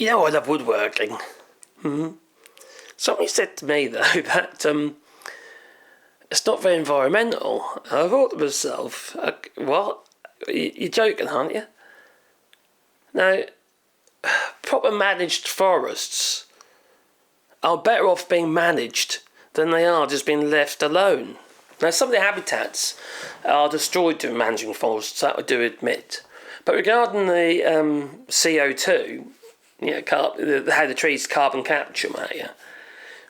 You know, I love woodworking. Mm-hmm. Somebody said to me, though, that it's not very environmental. And I thought to myself, what? You're joking, aren't you? Now, proper managed forests are better off being managed than they are just being left alone. Now, some of the habitats are destroyed during managing forests, that I do admit. But regarding the CO2, how the trees carbon capture, mate,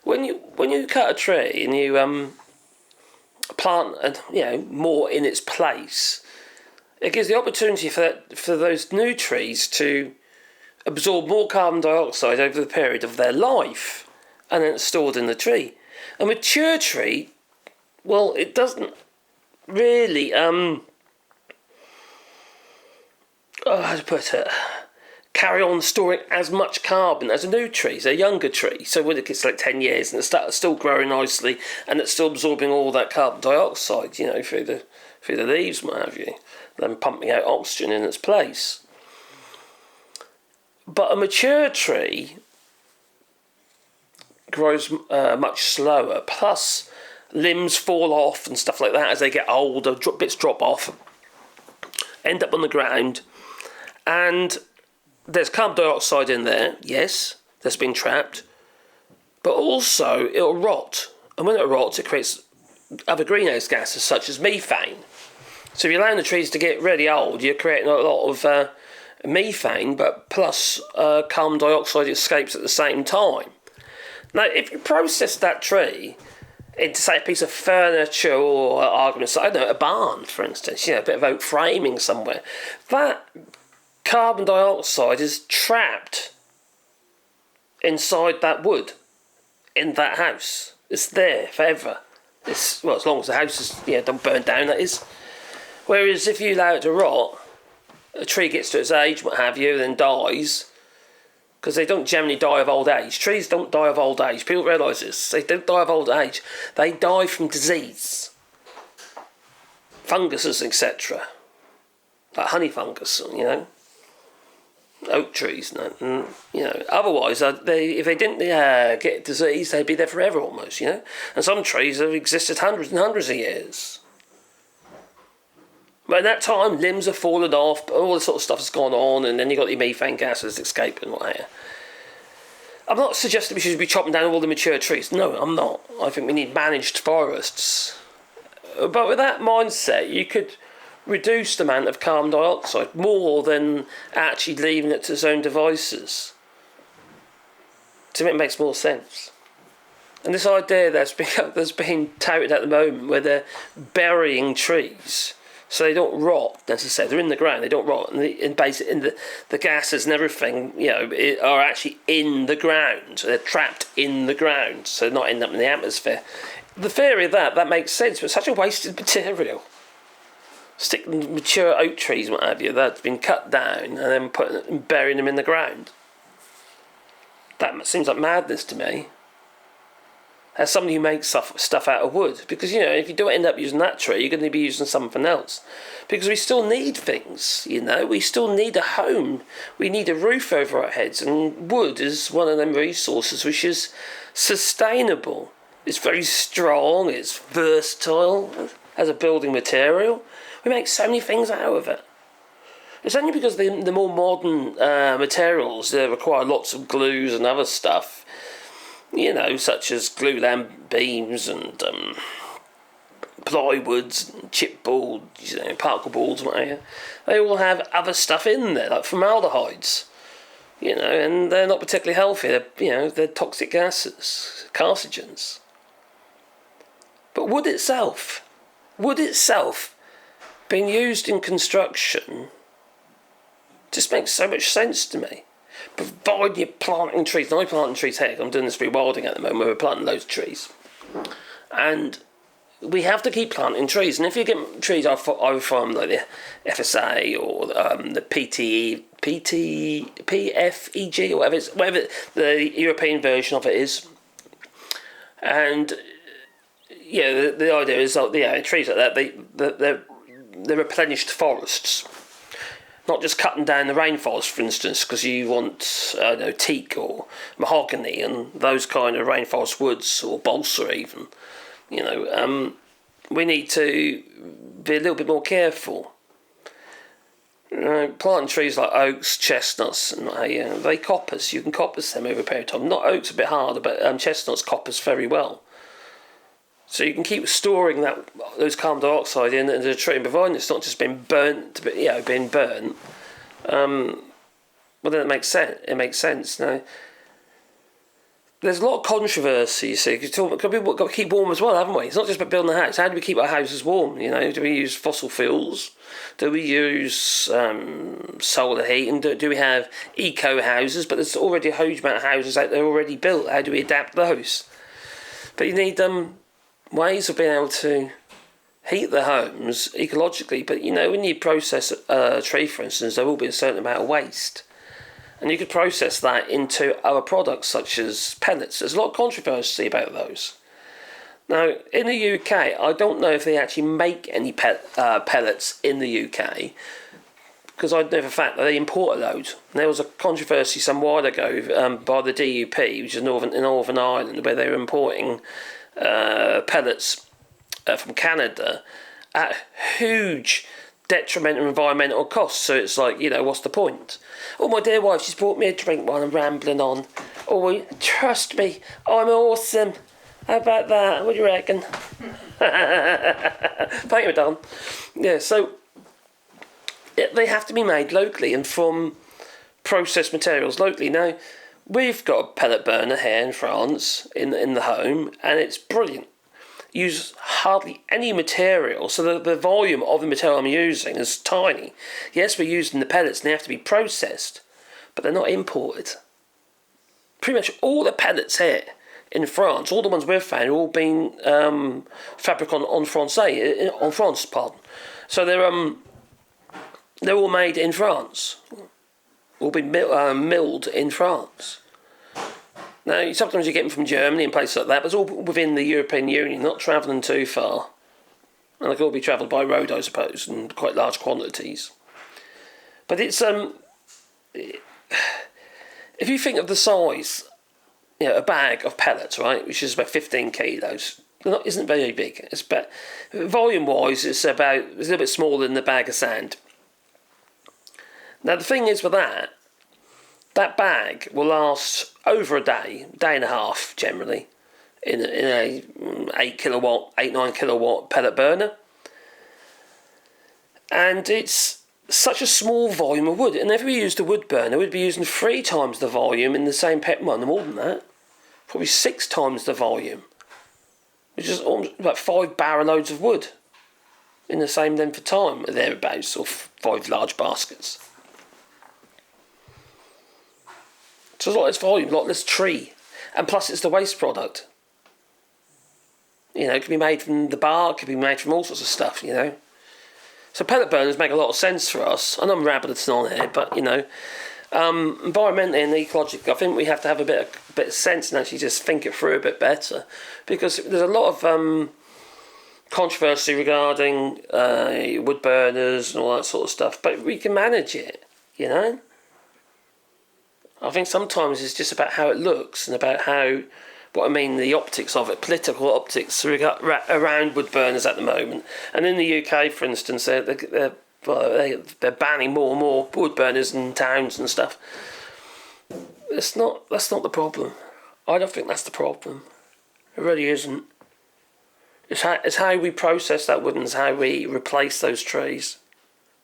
when you cut a tree and you plant more in its place, it gives the opportunity for those new trees to absorb more carbon dioxide over the period of their life, and then it's stored in the tree. A mature tree, well, it doesn't really how to put it, carry on storing as much carbon as a new tree, so a younger tree. So when it gets like 10 years and it's still growing nicely and it's still absorbing all that carbon dioxide, through the leaves, what have you, then pumping out oxygen in its place. But a mature tree grows much slower, plus limbs fall off and stuff like that as they get older, bits drop off, end up on the ground, and there's carbon dioxide in there, yes, that's been trapped, but also it'll rot, and when it rots it creates other greenhouse gases such as methane. So if you're allowing the trees to get really old, you're creating a lot of methane, but plus carbon dioxide escapes at the same time. Now, if you process that tree into, say, a piece of furniture or arguments, I don't know, a barn, for instance, a bit of oak framing somewhere, that carbon dioxide is trapped inside that wood, in that house. It's there forever. As long as the house is, don't burn down, that is. Whereas if you allow it to rot, a tree gets to its age, what have you, then dies, because they don't generally die of old age. Trees don't die of old age. People realise this. They don't die of old age. They die from disease. Funguses, etc. Like honey fungus, oak trees, otherwise, if they didn't get disease, they'd be there forever almost, And some trees have existed hundreds and hundreds of years. But in that time, limbs have fallen off, all this sort of stuff has gone on, and then you've got the methane gases escaping, what have you. I'm not suggesting we should be chopping down all the mature trees. No, I'm not. I think we need managed forests. But with that mindset, you could reduce the amount of carbon dioxide more than actually leaving it to its own devices. To me, it makes more sense. And this idea that's being touted at the moment, where they're burying trees so they don't rot necessarily, they're in the ground, they don't rot, and basically the gases and everything, are actually in the ground. They're trapped in the ground, so they're not ending up in the atmosphere. The theory of that makes sense, but it's such a wasted material. Sticking mature oak trees, what have you, that's been cut down, and then burying them in the ground. That seems like madness to me. As somebody who makes stuff out of wood, because if you don't end up using that tree, you're going to be using something else. Because we still need things, we still need a home, we need a roof over our heads, and wood is one of them resources which is sustainable. It's very strong, it's versatile as a building material. We make so many things out of it. It's only because the more modern materials require lots of glues and other stuff, such as glulam beams and plywoods, and chipboards, particle boards, whatever. They all have other stuff in there, like formaldehydes, and they're not particularly healthy. They're toxic gases, carcinogens. But wood itself, being used in construction, just makes so much sense to me. Provided you're planting trees, and I'm planting trees here, I'm doing this rewilding at the moment, we're planting loads of trees. And we have to keep planting trees, and if you get trees either from like the FSA or the PFEG, or whatever the European version of it is, and the idea is that trees like that, they're replenished forests. Not just cutting down the rainforest, for instance, because you want teak or mahogany and those kind of rainforest woods, or balsa even. We need to be a little bit more careful. Planting trees like oaks, chestnuts, and they coppice. You can coppice them over a period of time. Not oaks, a bit harder, but chestnuts coppice very well. So you can keep storing those carbon dioxide into the tree, and providing it's not just been burnt, well, then it makes sense. It makes sense. Now, there's a lot of controversy, you see, because we've got to keep warm as well, haven't we? It's not just about building a house. How do we keep our houses warm? Do we use fossil fuels? Do we use solar heat? And do we have eco houses? But there's already a huge amount of houses out there already built. How do we adapt those? But you need ways of being able to heat the homes ecologically. But when you process a tree, for instance, there will be a certain amount of waste. And you could process that into other products such as pellets. There's a lot of controversy about those. Now, in the UK, I don't know if they actually make any pellets in the UK, because I know for a fact that they import a load. And there was a controversy some while ago by the DUP, which is in Northern Ireland, where they were importing pellets from Canada at huge detrimental environmental costs. So it's like, what's the point? Oh, my dear wife, she's brought me a drink while I'm rambling on. Oh, trust me, I'm awesome. How about that? What do you reckon? Thank you, Don. Yeah, so they have to be made locally and from processed materials locally. Now, we've got a pellet burner here in France in the home, and it's brilliant. Use hardly any material, so the volume of the material I'm using is tiny. Yes, we're using the pellets and they have to be processed, but they're not imported. Pretty much all the pellets here in France, all the ones we've found, have all been fabric en France. So they're all made in France, all been milled in France. Now, sometimes you get them from Germany and places like that, but it's all within the European Union, not travelling too far. And they can all be travelled by road, I suppose, in quite large quantities. But it's if you think of the size, a bag of pellets, right, which is about 15 kilos, isn't very big. It's about, volume-wise, it's a little bit smaller than the bag of sand. Now, the thing is with that bag will last over a day and a half generally, in a 9 kilowatt pellet burner, and it's such a small volume of wood. And if we used a wood burner, we'd be using 3 times the volume in the same no more than that, probably 6 times the volume, which is almost about 5 barrow loads of wood in the same length of time, or thereabouts, or 5 large baskets. So there's a lot less volume, a lot less tree. And plus it's the waste product. It can be made from the bark, it can be made from all sorts of stuff, So pellet burners make a lot of sense for us. I know I'm rambling on here, but, environmentally and ecologically, I think we have to have a bit of sense and actually just think it through a bit better. Because there's a lot of controversy regarding wood burners and all that sort of stuff, but we can manage it, I think sometimes it's just about how it looks and about the optics of it, political optics around wood burners at the moment. And in the UK, for instance, they're banning more and more wood burners in towns and stuff. That's not the problem. I don't think that's the problem. It really isn't. It's how we process that wood and it's how we replace those trees.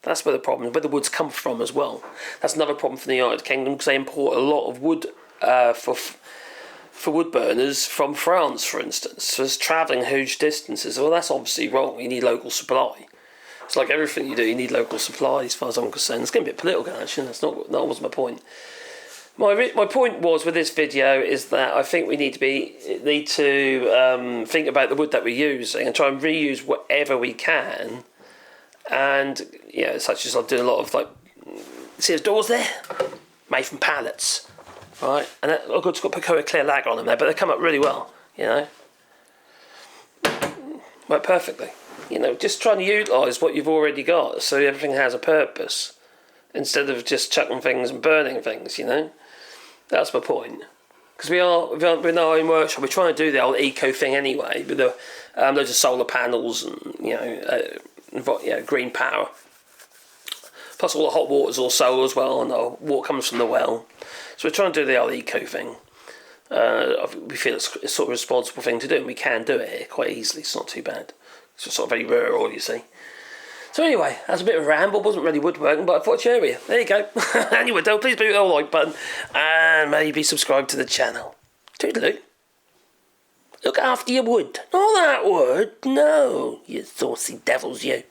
That's where the problem is, where the woods come from as well. That's another problem for the United Kingdom, because they import a lot of wood for wood burners from France, for instance. So it's travelling huge distances. Well, that's obviously wrong. You need local supply. It's like everything you do, you need local supply, as far as I'm concerned. It's getting a bit political, actually. That wasn't my point. My point was with this video is that I think we need to think about the wood that we're using and try and reuse whatever we can. And such as I do a lot of see those doors there, made from pallets, right? And I've got to put a clear lag on them there, but they come up really well, work perfectly. Just trying to utilise what you've already got, so everything has a purpose. instead of just chucking things and burning things, you know. That's my point. Because we're in our own workshop, we're trying to do the old eco thing anyway, with the loads of solar panels and, green power. Plus all the hot water's all solar as well, and our water comes from the well. So we're trying to do the old eco thing. We feel it's sort of a responsible thing to do, and we can do it here quite easily. It's not too bad. It's sort of very rural, you see. So anyway, that's a bit of a ramble. Wasn't really woodworking, but I thought I'd share with you. There you go. Anyway, please hit the like button and maybe subscribe to the channel. Toodaloo. Look after your wood. Not that wood. No, you saucy devils, you.